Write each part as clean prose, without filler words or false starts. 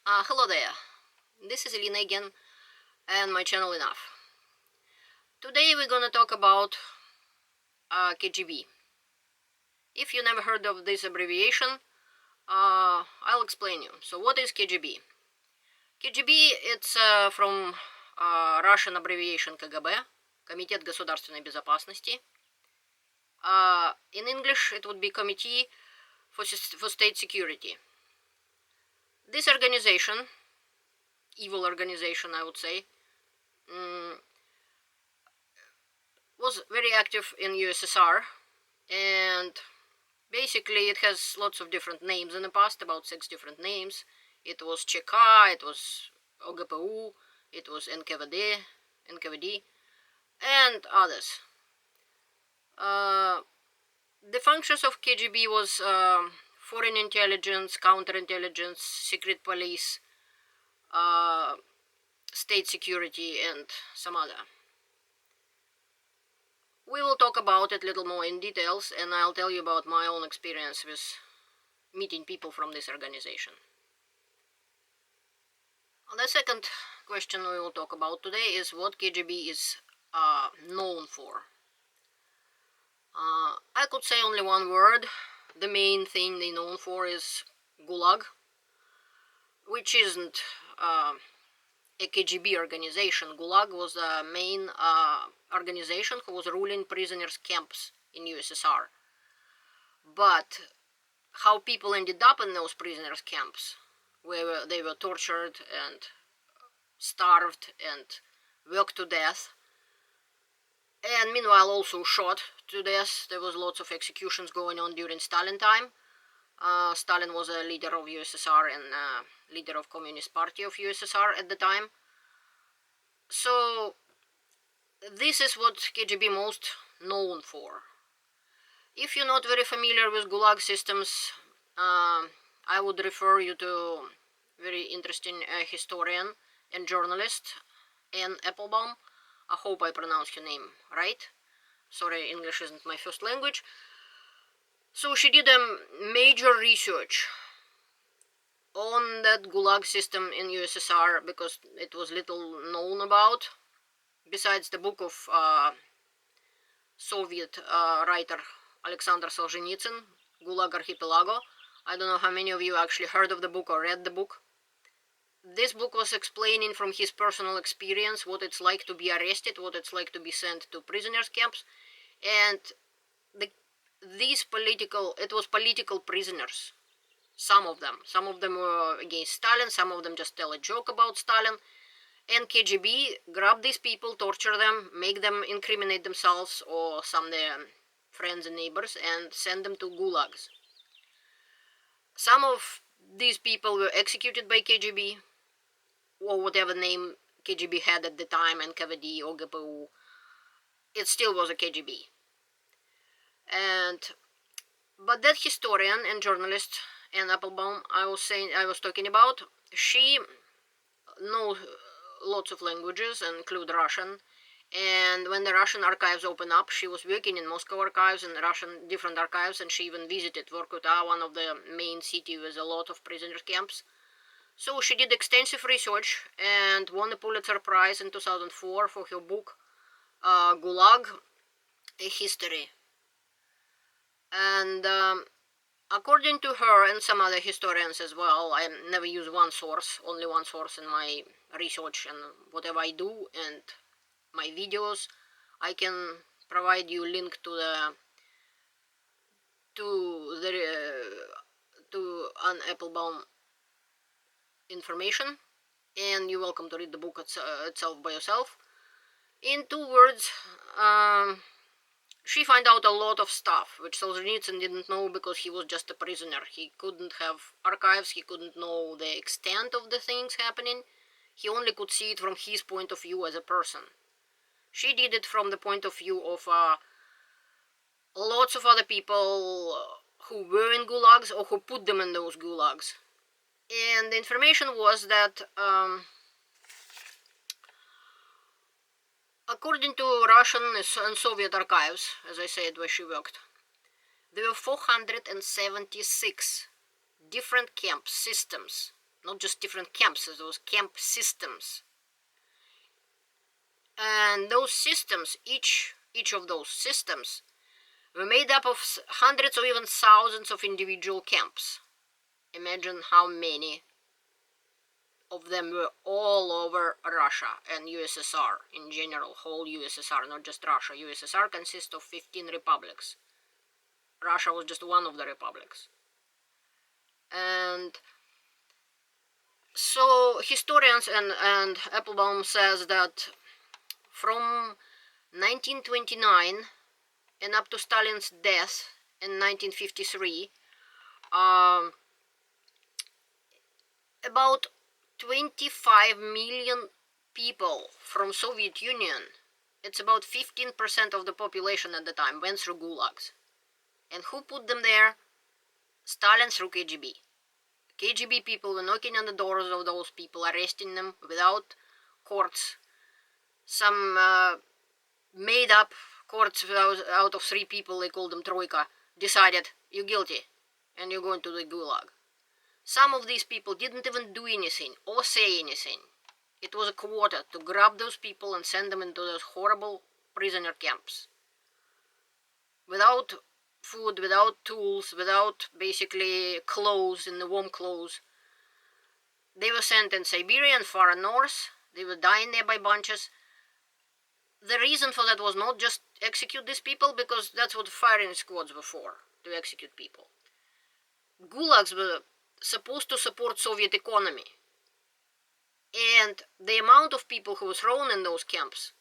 Hello there, this is Elena again and my channel Enough. Today we're gonna talk about KGB. If you never heard of this abbreviation, I'll explain you. So what is KGB? KGB, it's from Russian abbreviation KGB, Комитет государственной безопасности. In English it would be Committee for State Security. This organization, evil organization I would say, was very active in USSR, and basically it has lots of different names in the past, about 6 different names. It was ЧК, it was ОГПУ, it was NKVD, and others. The functions of KGB was foreign intelligence, counterintelligence, secret police, state security, and some other. We will talk about it a little more in details, and I'll tell you about my own experience with meeting people from this organization. The second question we will talk about today is what KGB is known for. I could say only one word. The main thing they're known for is Gulag, which isn't a KGB organization. Gulag was the main organization who was ruling prisoners' camps in USSR. But how people ended up in those prisoners' camps, where they were tortured and starved and worked to death, and meanwhile also shot to death. There was lots of executions going on during Stalin time. Stalin was a leader of USSR and leader of Communist Party of USSR at the time. So this is what KGB most known for. If you're not very familiar with Gulag systems, I would refer you to very interesting historian and journalist Anne Applebaum. I hope I pronounced her name right. Sorry, English isn't my first language. So she did a major research on that Gulag system in USSR because it was little known about. Besides the book of Soviet writer Aleksandr Solzhenitsyn, Gulag Archipelago. I don't know how many of you actually heard of the book or read the book. This book was explaining from his personal experience what it's like to be arrested, what it's like to be sent to prisoners' camps, and it was political prisoners. Some of them were against Stalin, some of them just tell a joke about Stalin, and KGB grab these people, torture them, make them incriminate themselves or some their friends and neighbors, and send them to gulags. Some of these people were executed by KGB, or whatever name KGB had at the time, NKVD or GPU, it still was a KGB. But that historian and journalist Anne Applebaum I was talking about, she knows lots of languages, include Russian, and when the Russian archives opened up, she was working in Moscow archives and Russian different archives, and she even visited Vorkuta, one of the main cities with a lot of prisoner camps. So she did extensive research and won the Pulitzer Prize in 2004 for her book Gulag, A History. And according to her and some other historians as well, I never use only one source in my research and whatever I do and my videos. I can provide you link to Anne Applebaum information, and you're welcome to read the book itself by yourself. In 2 words, she found out a lot of stuff which Solzhenitsyn didn't know because he was just a prisoner. He couldn't have archives, he couldn't know the extent of the things happening. He only could see it from his point of view as a person. She did it from the point of view of lots of other people who were in gulags or who put them in those gulags. And the information was that according to Russian and Soviet archives, as I said, where she worked, there were 476 different camp systems, not just different camps, those camp systems. And those systems, each of those systems, were made up of hundreds or even thousands of individual camps. Imagine how many of them were all over Russia and USSR in general, whole USSR, not just Russia. USSR consists of 15 republics. Russia was just one of the republics. And so historians and Applebaum says that from 1929 and up to Stalin's death in 1953, about 25 million people from Soviet Union, it's about 15% of the population at the time, went through gulags. And who put them there? Stalin through KGB. KGB people were knocking on the doors of those people, arresting them without courts. Some made up courts out of 3 people, they called them Troika, decided, you're guilty, and you're going to the Gulag. Some of these people didn't even do anything or say anything. It was a quota to grab those people and send them into those horrible prisoner camps. Without food, without tools, without basically clothes, in the warm clothes. They were sent in Siberia and far north. They were dying there by bunches. The reason for that was not just execute these people, because that's what firing squads were for, to execute people. Gulags were supposed to support Soviet economy. And the amount of people who were thrown in those camps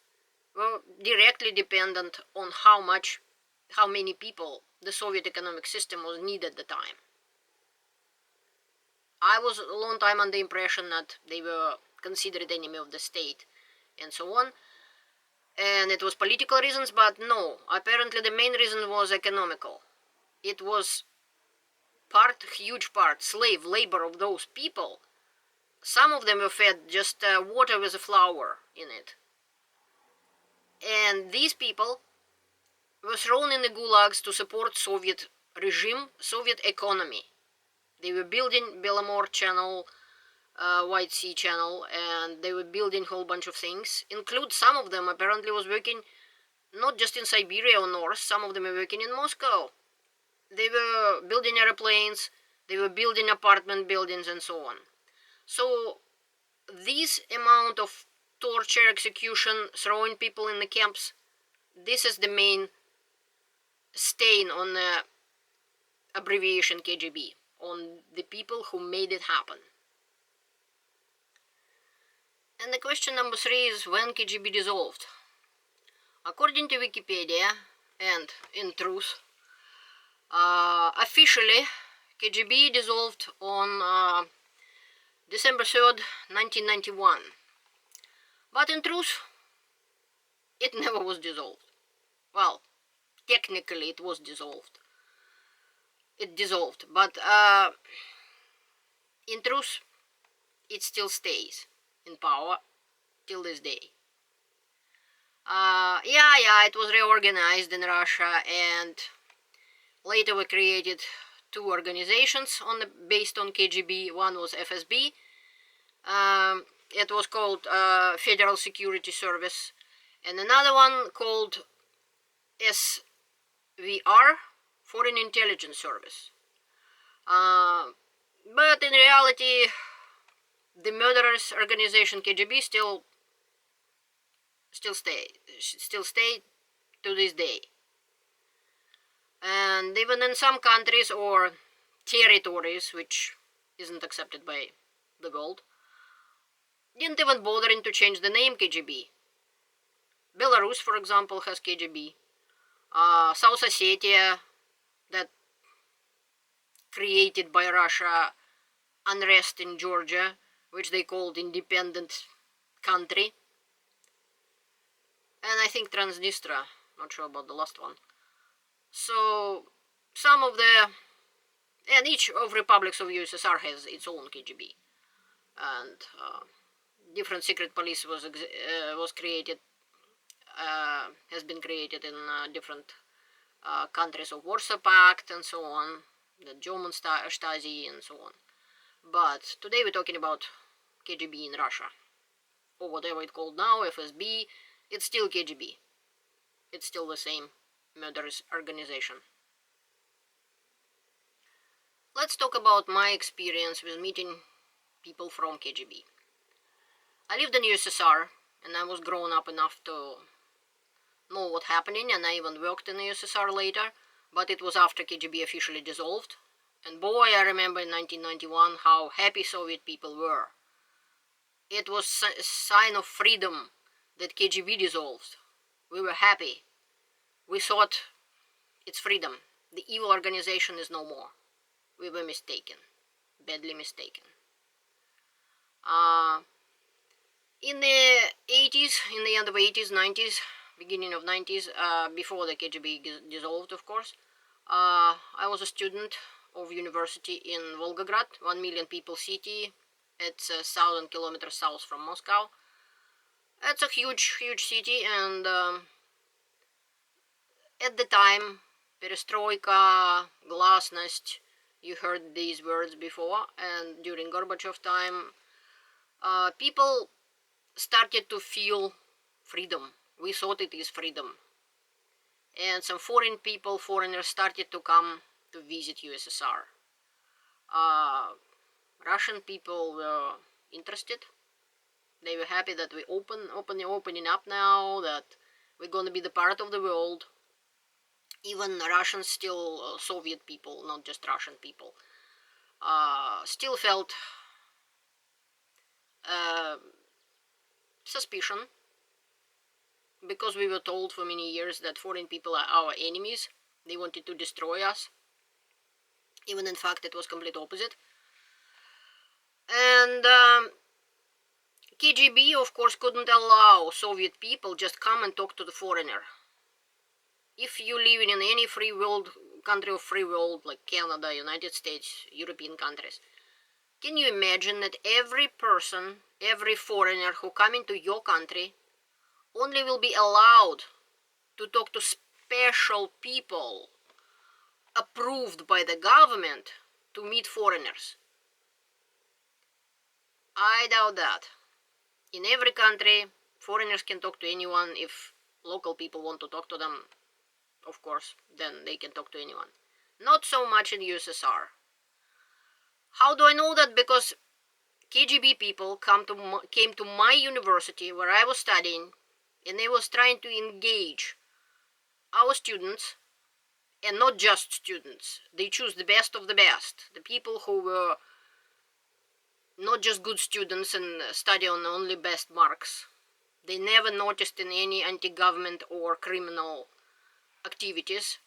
were directly dependent on how many people the Soviet economic system was needed at the time. I was a long time under the impression that they were considered enemy of the state and so on. And it was political reasons, but no. Apparently the main reason was economical. It was huge part, slave labor of those people. Some of them were fed just water with a flour in it. And these people were thrown in the gulags to support Soviet regime, Soviet economy. They were building Belomor Channel, White Sea Channel, and they were building a whole bunch of things. Include some of them apparently was working not just in Siberia or North, some of them were working in Moscow. They were building airplanes, they were building apartment buildings and so on. So this amount of torture, execution, throwing people in the camps, this is the main stain on the abbreviation KGB, on the people who made it happen. And the question number 3 is when KGB dissolved. According to Wikipedia, and in truth, officially KGB dissolved on December 3rd, 1991. But in truth, it never was dissolved. Well, technically it was dissolved. It dissolved, but in truth, it still stays in power till this day. It was reorganized in Russia, and later we created 2 organizations based on KGB. One was FSB. It was called Federal Security Service, and another one called SVR, Foreign Intelligence Service. But in reality, the murderous organization KGB still stay to this day. And even in some countries or territories which isn't accepted by the world, didn't even bother to change the name KGB. Belarus, for example, has KGB. South Ossetia, that created by Russia unrest in Georgia, which they called independent country. And I think Transnistria, not sure about the last one. So some of and each of republics of USSR has its own KGB, and different secret police was created, has been created in different countries of Warsaw Pact and so on, the German Stasi and so on. But today we're talking about KGB in Russia, or whatever it's called now, FSB. It's still KGB. It's still the same murderous organization. Let's talk about my experience with meeting people from KGB. I lived in USSR, and I was grown up enough to know what's happening, and I even worked in the USSR later, but it was after KGB officially dissolved. And boy, I remember in 1991 how happy Soviet people were. It was a sign of freedom that KGB dissolved. We were happy. We thought it's freedom. The evil organization is no more. We were mistaken. Badly mistaken. In the 80s, in the end of 80s, 90s, beginning of 90s, before the KGB dissolved, of course, I was a student of university in Volgograd, 1 million people city. It's 1,000 kilometers south from Moscow. It's a huge, huge city, and at the time, perestroika, glasnost, you heard these words before, and during Gorbachev time, people started to feel freedom. We thought it is freedom. And some foreigners started to come to visit USSR. Russian people were interested. They were happy that we opening up now, that we're going to be the part of the world. Even Russians, still Soviet people, not just Russian people, still felt suspicion, because we were told for many years that foreign people are our enemies. They wanted to destroy us. Even in fact, it was complete opposite. And KGB, of course, couldn't allow Soviet people just come and talk to the foreigner. If you live in any free world, country of free world, like Canada, United States, European countries, can you imagine that every person, every foreigner who come into your country only will be allowed to talk to special people approved by the government to meet foreigners? I doubt that. In every country, foreigners can talk to anyone. If local people want to talk to them, of course, then they can talk to anyone. Not so much in USSR. How do I know that? Because KGB people came to my university where I was studying, and they was trying to engage our students, and not just students. They choose the best of the best, the people who were not just good students and study on only best marks. They never noticed in any anti-government or criminal activities.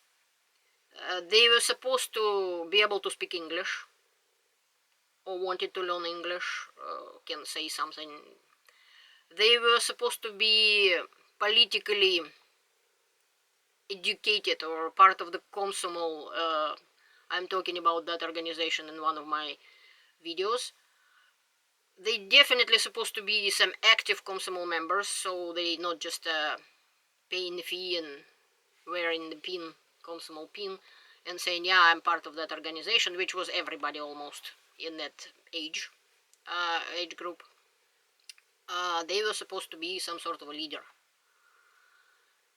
They were supposed to be able to speak English, or wanted to learn English, can say something. They were supposed to be politically educated or part of the Komsomol. I'm talking about that organization in one of my videos. They definitely supposed to be some active Komsomol members, so they not just paying the fee and wearing the pin, Komsomol pin, and saying, yeah, I'm part of that organization, which was everybody almost in that age group. They were supposed to be some sort of a leader.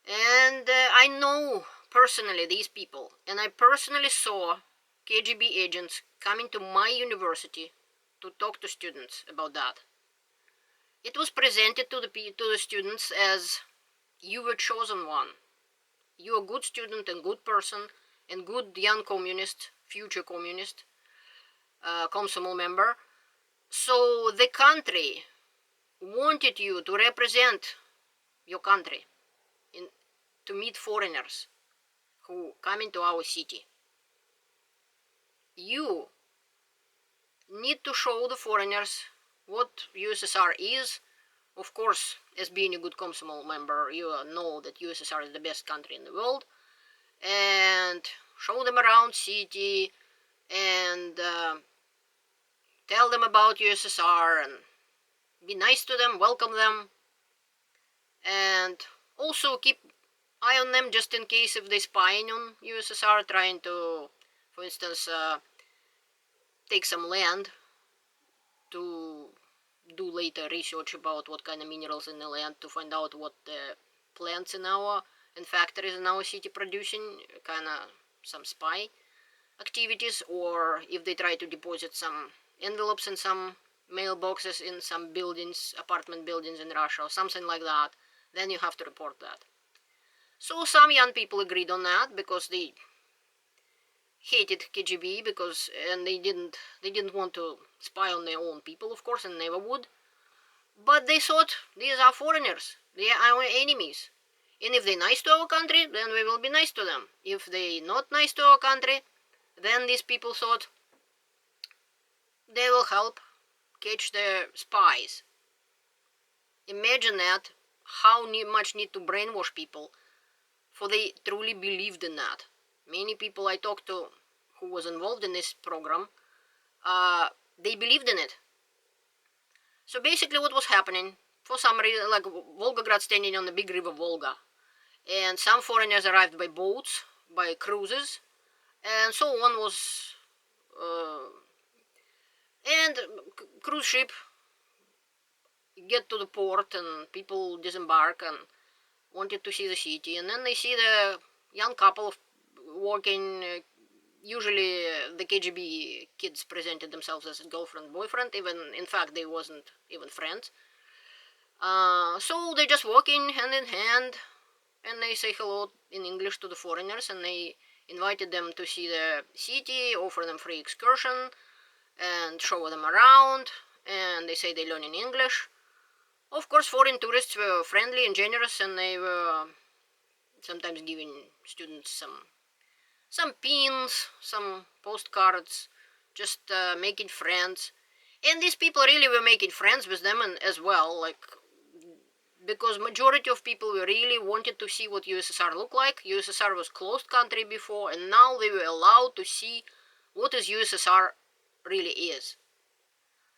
And I know personally these people, and I personally saw KGB agents coming to my university to talk to students about that. It was presented to the students as, you were chosen one. You're a good student and good person and good young communist, future communist, Komsomol member. So the country wanted you to represent your country, to meet foreigners who come into our city. You need to show the foreigners what USSR is. Of course, as being a good Komsomol member, you know that USSR is the best country in the world, and show them around city, and tell them about USSR, and be nice to them, welcome them, and also keep eye on them just in case if they're spying on USSR, trying to, for instance, take some land to do later research about what kind of minerals in the land, to find out what the plants in factories in our city producing, kind of some spy activities, or if they try to deposit some envelopes in some mailboxes in some buildings, apartment buildings in Russia or something like that, then you have to report that. So some young people agreed on that because they hated KGB and they didn't want to spy on their own people, of course, and never would. But they thought these are foreigners, they are our enemies, and if they're nice to our country, then we will be nice to them. If they're not nice to our country, then these people thought they will help catch the spies. Imagine that, how much need to brainwash people for they truly believed in that. Many people I talked to who was involved in this program, they believed in it. So basically what was happening, for some reason, like Volgograd standing on the big river Volga, and some foreigners arrived by boats, by cruises, and so on was, and cruise ship get to the port and people disembark and wanted to see the city, and then they see the young couple walking. Usually the KGB kids presented themselves as girlfriend, boyfriend, even in fact they wasn't even friends. So they just walking hand in hand, and they say hello in English to the foreigners, and they invited them to see the city, offer them free excursion, and show them around, and they say they learn in English. Of course, foreign tourists were friendly and generous, and they were sometimes giving students some pins, some postcards, just making friends. And these people really were making friends with them and as well, like, because majority of people were really wanted to see what USSR looked like. USSR was closed country before, and now they were allowed to see what is USSR really is.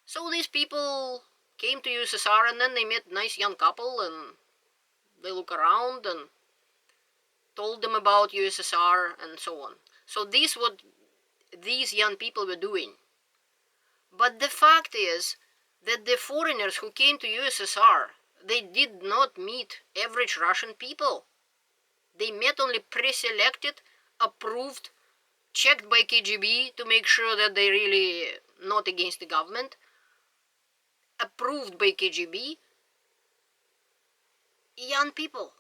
So these people came to USSR, and then they met nice young couple, and they look around and told them about USSR and so on. So this what these young people were doing. But the fact is that the foreigners who came to USSR, they did not meet average Russian people. They met only pre-selected, approved, checked by KGB to make sure that they really not against the government, approved by KGB, young people.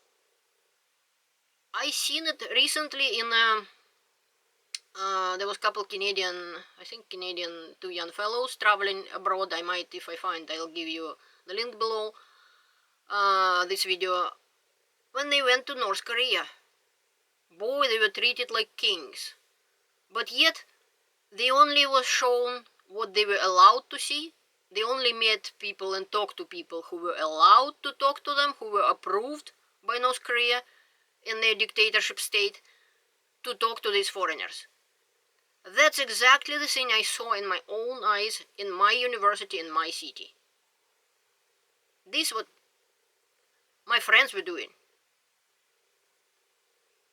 I seen it recently in there was a couple Canadian, I think Canadian, two young fellows traveling abroad. I might, if I find, I'll give you the link below this video. When they went to North Korea, boy, they were treated like kings. But yet, they only was shown what they were allowed to see. They only met people and talked to people who were allowed to talk to them, who were approved by North Korea in their dictatorship state to talk to these foreigners. That's exactly the thing I saw in my own eyes in my university, in my city. This is what my friends were doing.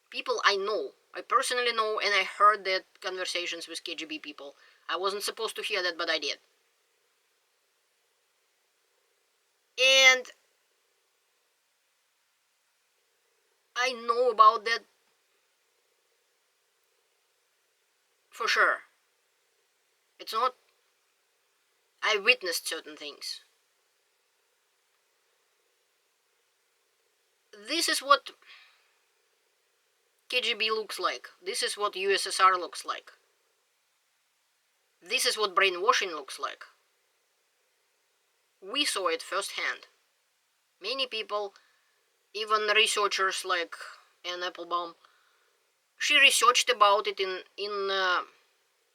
People I know, I personally know, and I heard that conversations with KGB people. I wasn't supposed to hear that, but I did. And I know about that for sure. It's not, I witnessed certain things. This is what KGB looks like. This is what USSR looks like. This is what brainwashing looks like. We saw it firsthand. Many people, even researchers like Anne Applebaum, she researched about it in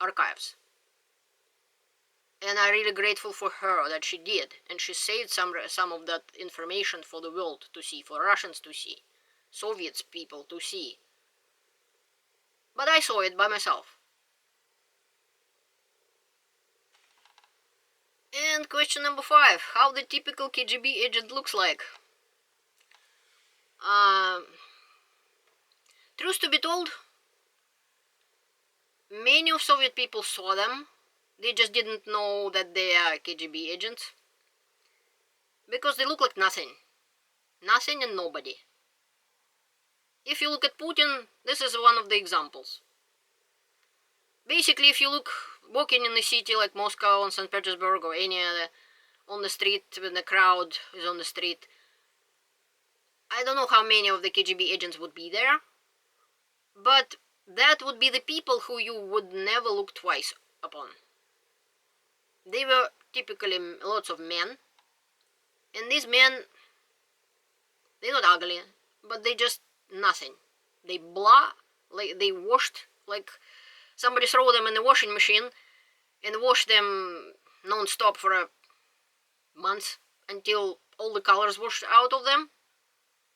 archives. And I'm really grateful for her that she did, and she saved some of that information for the world to see, for Russians to see, Soviets people to see. But I saw it by myself. And question number 5, how the typical KGB agent looks like. Truth to be told, many of Soviet people saw them, They just didn't know that they are KGB agents. Because they look like nothing. Nothing and nobody. If you look at Putin, this is one of the examples. Basically, if you look walking in a city like Moscow or St. Petersburg or any other, on the street when the crowd is on the street, I don't know how many of the KGB agents would be there, but that would be the people who you would never look twice upon. They were typically lots of men, and these men, they're not ugly, but they just nothing. They blah, like they washed, like somebody throw them in the washing machine and wash them non-stop for a month until all the colors washed out of them.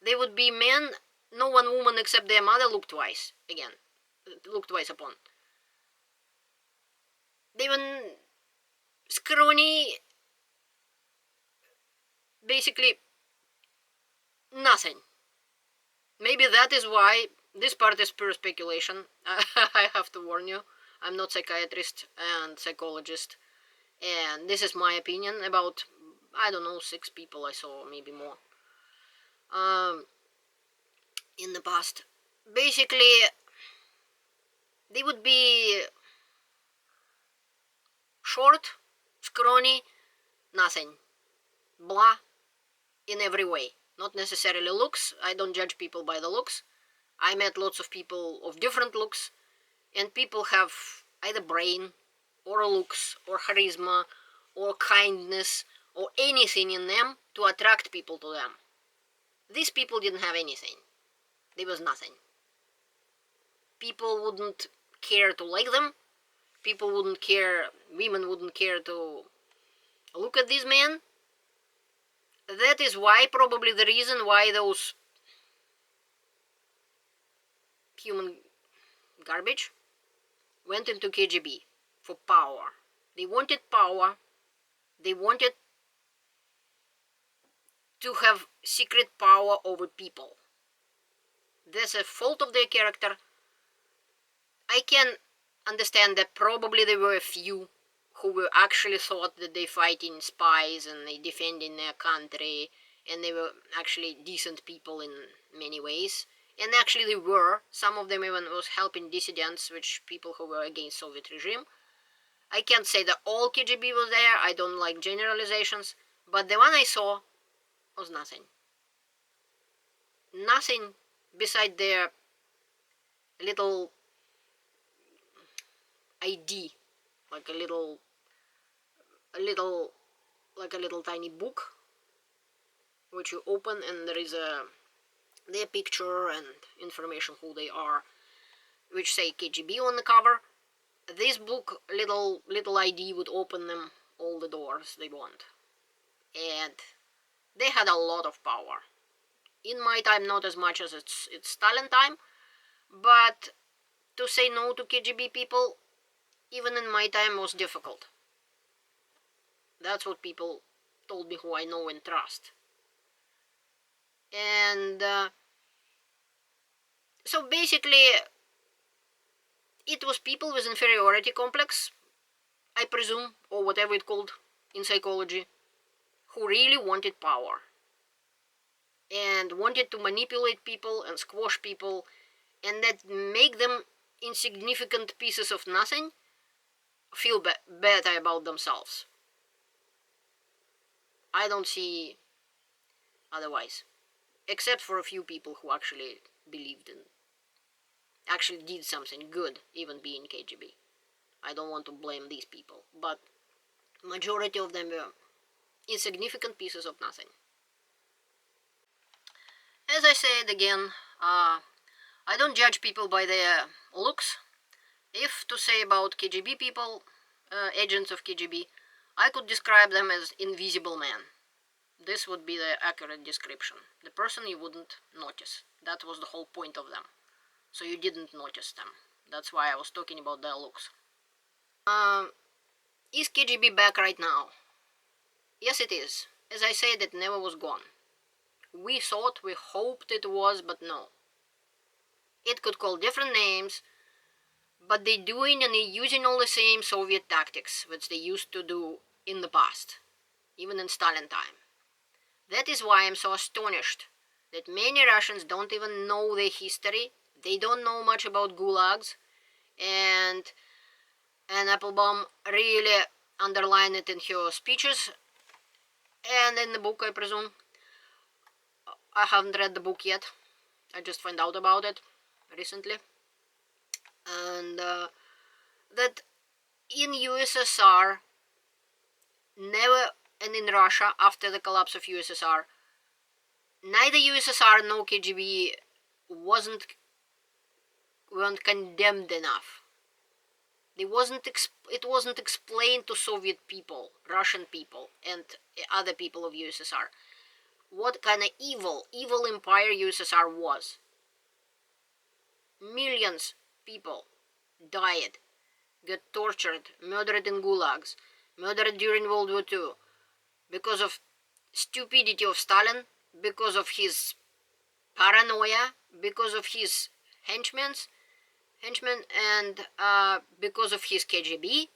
They would be men, no one woman except their mother looked twice upon. They were scrawny, basically nothing. Maybe that is why, this part is pure speculation, I have to warn you, I'm not psychiatrist and psychologist, and this is my opinion about, I don't know, 6 people I saw, maybe more, in the past. Basically, they would be short, scrawny, nothing, blah, in every way. Not necessarily looks, I don't judge people by the looks. I met lots of people of different looks, and people have either brain, or looks, or charisma, or kindness, or anything in them to attract people to them. These people didn't have anything. There was nothing. People wouldn't care to like them. People wouldn't care, women wouldn't care to look at these men. That is why, probably the reason why those human garbage went into KGB, for power. They wanted power. They wanted to have secret power over people. That's a fault of their character. I can understand that probably there were a few who were actually thought that they fighting spies and they defending their country, and they were actually decent people in many ways. And actually they were. Some of them even was helping dissidents, which people who were against Soviet regime. I can't say that all KGB was there, I don't like generalizations, but the one I saw was nothing. Nothing beside their little ID, like a little tiny book, which you open and there is their picture and information who they are, which say KGB on the cover. This book, little ID, would open them all the doors they want, and they had a lot of power. In my time, not as much as it's Stalin time, but to say no to KGB people, even in my time, was difficult. That's what people told me who I know and trust. And so basically, it was people with inferiority complex, I presume, or whatever it's called in psychology, who really wanted power. And wanted to manipulate people and squash people, and that make them insignificant pieces of nothing feel better about themselves. I don't see otherwise, except for a few people who actually believed in, actually did something good, even being KGB. I don't want to blame these people, but majority of them were insignificant pieces of nothing. As I said again, I don't judge people by their looks. If to say about KGB people, agents of KGB, I could describe them as invisible men. This would be the accurate description. The person you wouldn't notice. That was the whole point of them. So you didn't notice them. That's why I was talking about their looks. Is KGB back right now? Yes, it is. As I said, it never was gone. We thought, we hoped it was, but no. It could call different names, but they're doing and they're using all the same Soviet tactics which they used to do in the past, even in Stalin time. That is why I'm so astonished that many Russians don't even know their history. They don't know much about gulags, and Applebaum really underlined it in her speeches and in the book, I presume. I haven't read the book yet. I just found out about it recently. And that in USSR, never, and in Russia, after the collapse of USSR, neither USSR nor KGB weren't condemned enough. It wasn't explained to Soviet people, Russian people, and other people of USSR what kind of evil empire USSR was. Millions people died, got tortured, murdered in gulags, murdered during World War II, because of stupidity of Stalin, because of his paranoia, because of his henchmen, and because of his KGB.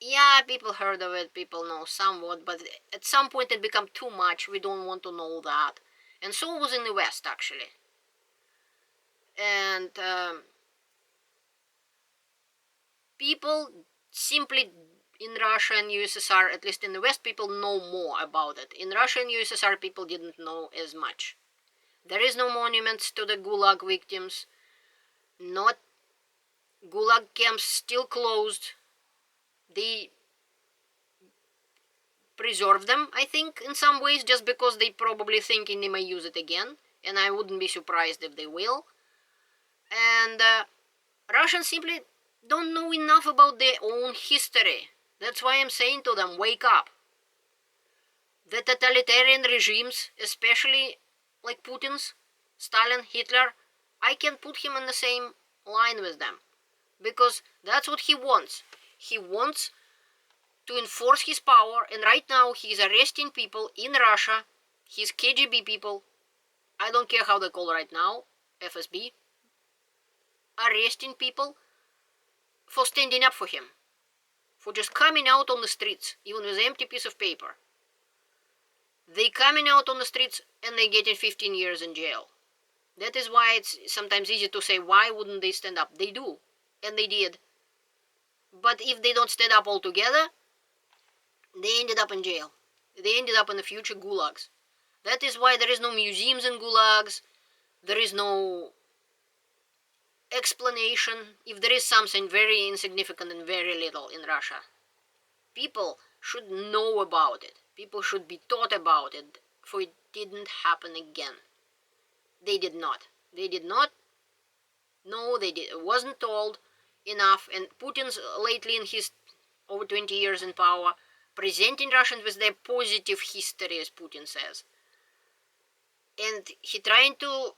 Yeah, people heard of it, people know somewhat, but at some point it became too much. We don't want to know that. And so was in the West, actually. And people simply in Russia and USSR, at least in the West, people know more about it. In Russia and USSR, people didn't know as much. There is no monuments to the Gulag victims. Not Gulag camps still closed. They preserve them, I think, in some ways, just because they probably thinking they may use it again, and I wouldn't be surprised if they will. And Russians simply don't know enough about their own history. That's why I'm saying to them, wake up. The totalitarian regimes, especially like Putin's, Stalin, Hitler, I can put him in the same line with them, because that's what he wants. He wants to enforce his power, and right now he's arresting people in Russia, his KGB people, I don't care how they call right now, FSB, arresting people for standing up for him, for just coming out on the streets, even with an empty piece of paper. They coming out on the streets and they getting 15 years in jail. That is why it's sometimes easy to say, why wouldn't they stand up? They do, and they did. But if they don't stand up altogether, they ended up in jail. They ended up in the future gulags. That is why there is no museums in gulags. There is no explanation. If there is something very insignificant and very little in Russia, people should know about it. People should be taught about it, for it didn't happen again. They did not. They did not. No, they did. It wasn't told enough. And Putin's lately, in his over 20 years in power, presenting Russians with their positive history, as Putin says. And he trying to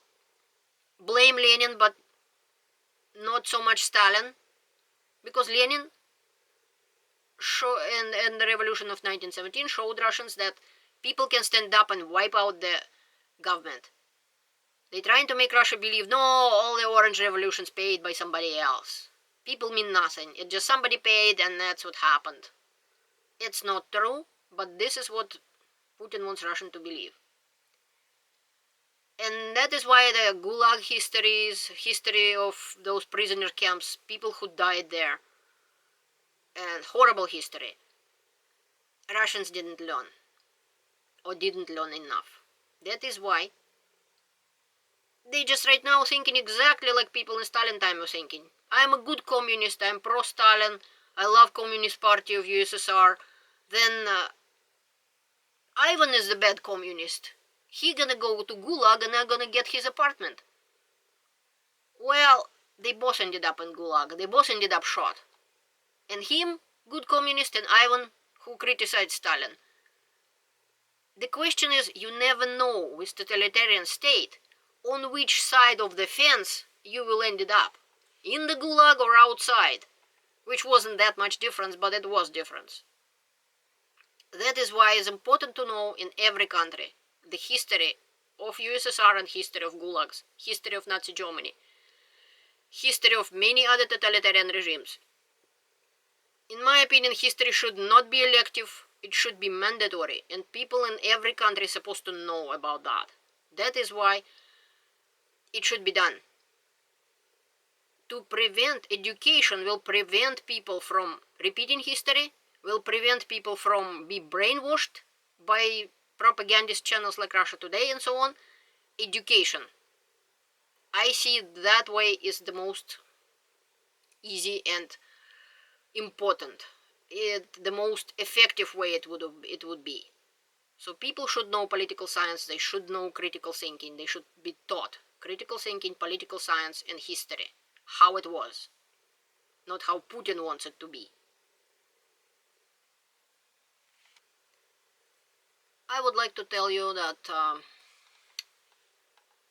blame Lenin, but not so much Stalin, because Lenin and the revolution of 1917 showed Russians that people can stand up and wipe out the government. They're trying to make Russia believe, no, all the Orange Revolution's paid by somebody else. People mean nothing. It's just somebody paid and that's what happened. It's not true, but this is what Putin wants Russians to believe. And that is why the Gulag history of those prisoner camps, people who died there, and horrible history, Russians didn't learn, or didn't learn enough. That is why they just right now thinking exactly like people in Stalin time were thinking. I'm a good communist, I'm pro-Stalin, I love Communist Party of USSR. Then Ivan is the bad communist. He gonna go to Gulag and I'm gonna get his apartment. Well, they both ended up in Gulag. They both ended up shot. And him, good communist, and Ivan, who criticized Stalin. The question is, you never know with totalitarian state on which side of the fence you will end up. In the Gulag or outside. Which wasn't that much difference, but it was difference. That is why it's important to know in every country the history of USSR and history of Gulags, history of Nazi Germany. history of many other totalitarian regimes. In my opinion, history should not be elective, it should be mandatory, and people in every country are supposed to know about that. That is why it should be done. To prevent, education will prevent people from repeating history, will prevent people from being brainwashed by propagandist channels like Russia Today and so on. Education. I see that way is the most easy and important. The most effective way it would be. So people should know political science, they should know critical thinking, they should be taught critical thinking, political science, and history. How it was, not how Putin wants it to be. I would like to tell you that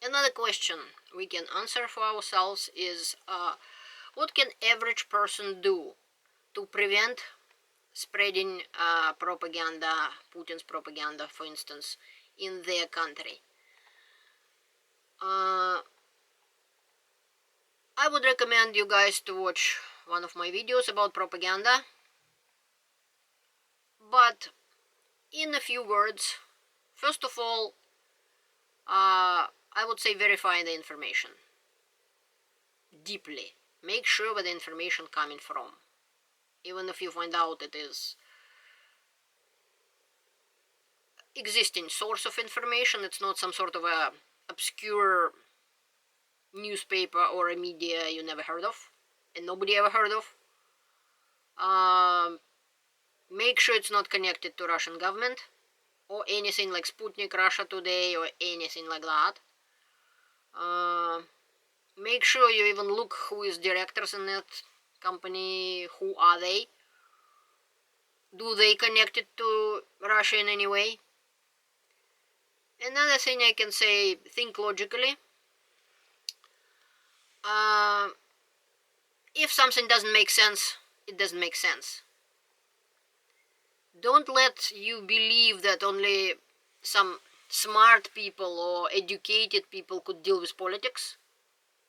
another question we can answer for ourselves is what can average person do to prevent spreading propaganda, Putin's propaganda, for instance, in their country? I would recommend you guys to watch one of my videos about propaganda, but in a few words, first of all, I would say verify the information deeply. Make sure where the information coming from. Even if you find out it is existing source of information, it's not some sort of a obscure newspaper or a media you never heard of and nobody ever heard of. Make sure it's not connected to Russian government or anything like Sputnik, Russia Today, or anything like that. Make sure you even look who is directors in that company, who are they, do they connect it to Russia in any way. Another thing I can say, think logically. If something doesn't make sense, it doesn't make sense. Don't let you believe that only some smart people or educated people could deal with politics.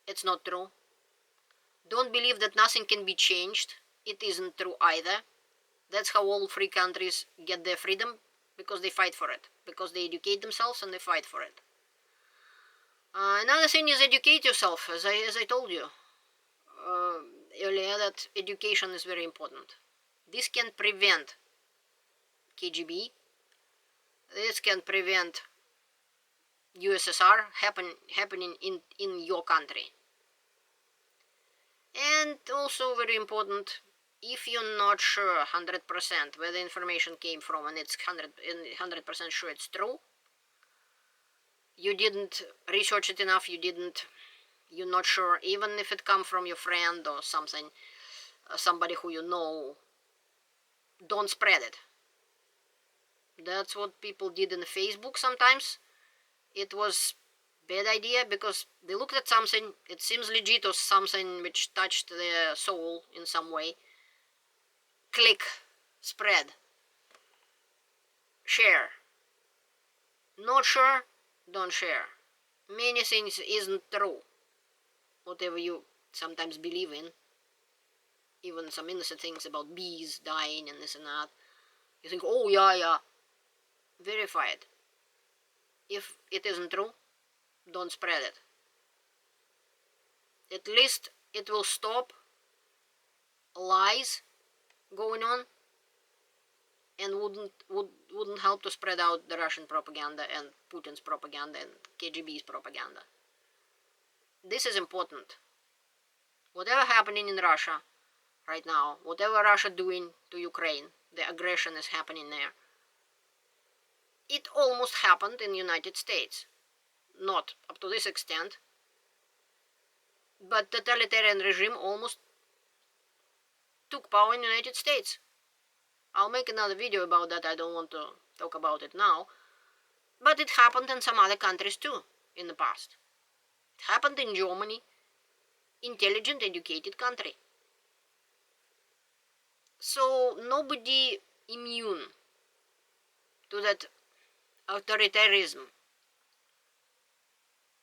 It's not true. Don't believe that nothing can be changed. It isn't true either. That's how all free countries get their freedom, because they fight for it, because they educate themselves and they fight for it. Another thing is educate yourself, as I told you earlier, that education is very important. This can prevent KGB. This can prevent USSR happening in your country. And also very important, if you're not sure 100% where the information came from and it's 100% sure it's true, you didn't research it enough, you're not sure, even if it come from your friend or something, somebody who you know, don't spread it. That's what people did in Facebook sometimes. It was bad idea because they looked at something, it seems legit or something which touched their soul in some way. Click, spread, share. Not sure, don't share. Many things isn't true. Whatever you sometimes believe in, even some innocent things about bees dying and this and that, you think, oh yeah, verify it. If it isn't true, don't spread it. At least it will stop lies going on and wouldn't help to spread out the Russian propaganda and Putin's propaganda and KGB's propaganda. This is important. Whatever happening in Russia right now, whatever Russia doing to Ukraine, the aggression is happening there. It almost happened in the United States. Not up to this extent, but totalitarian regime almost took power in the United States. I'll make another video about that, I don't want to talk about it now. But it happened in some other countries too, in the past. It happened in Germany, intelligent, educated country. So nobody immune to that authoritarianism.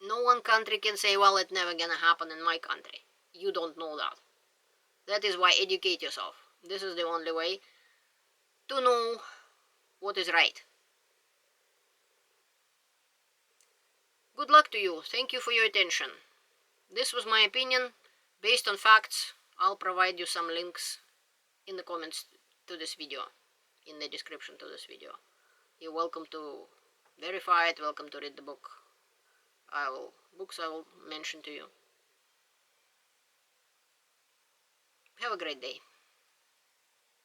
No one country can say, well, it's never gonna happen in my country. you don't know that. That is why educate yourself. This is the only way to know what is right. Good luck to you. Thank you for your attention. This was my opinion based on facts. I'll provide you some links in the comments to this video, in the description to this video. You're welcome to verify it, welcome to read the book. Books I will mention to you. Have a great day.